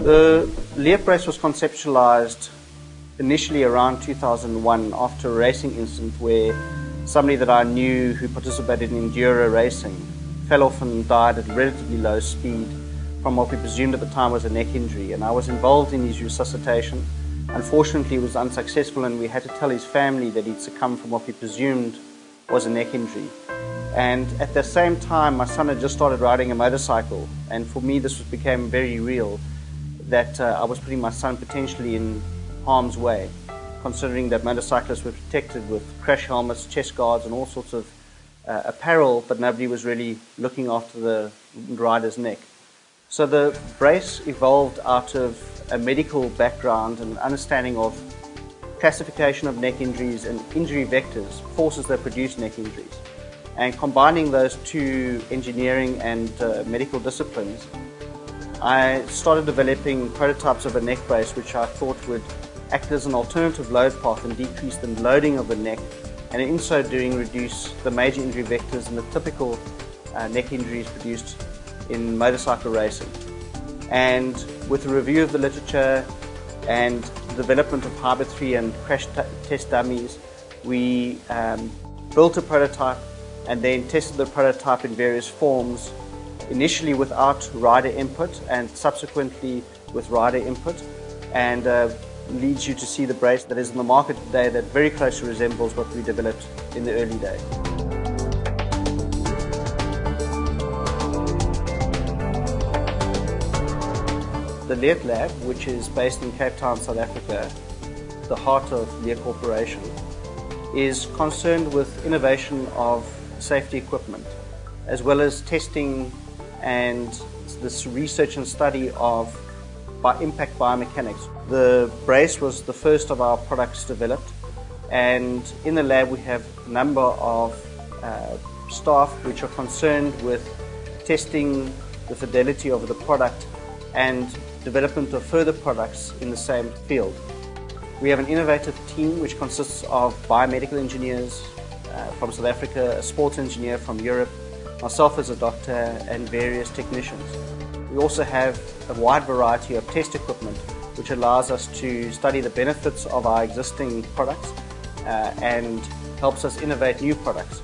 The Leatt brace was conceptualized initially around 2001 after a racing incident where somebody that I knew who participated in enduro racing fell off and died at relatively low speed from what we presumed at the time was a neck injury, and I was involved in his resuscitation. Unfortunately, it was unsuccessful, and we had to tell his family that he'd succumbed from what we presumed was a neck injury. And at the same time, my son had just started riding a motorcycle, and for me this became very real, that I was putting my son potentially in harm's way, considering that motorcyclists were protected with crash helmets, chest guards and all sorts of apparel, but nobody was really looking after the rider's neck. So the brace evolved out of a medical background and understanding of classification of neck injuries and injury vectors, forces that produce neck injuries. And combining those two engineering and medical disciplines, I started developing prototypes of a neck brace which I thought would act as an alternative load path and decrease the loading of the neck, and in so doing reduce the major injury vectors and the typical neck injuries produced in motorcycle racing. And with a review of the literature and the development of Hybrid 3 and crash test dummies, we built a prototype and then tested the prototype in various forms, initially without rider input and subsequently with rider input, and leads you to see the brace that is in the market today that very closely resembles what we developed in the early days. The Leatt Lab, which is based in Cape Town, South Africa, the heart of Leatt Corporation, is concerned with innovation of safety equipment, as well as testing and this research and study of impact biomechanics. The brace was the first of our products developed, and in the lab we have a number of staff which are concerned with testing the fidelity of the product and development of further products in the same field. We have an innovative team which consists of biomedical engineers from South Africa, a sports engineer from Europe, myself as a doctor, and various technicians. We also have a wide variety of test equipment which allows us to study the benefits of our existing products and helps us innovate new products.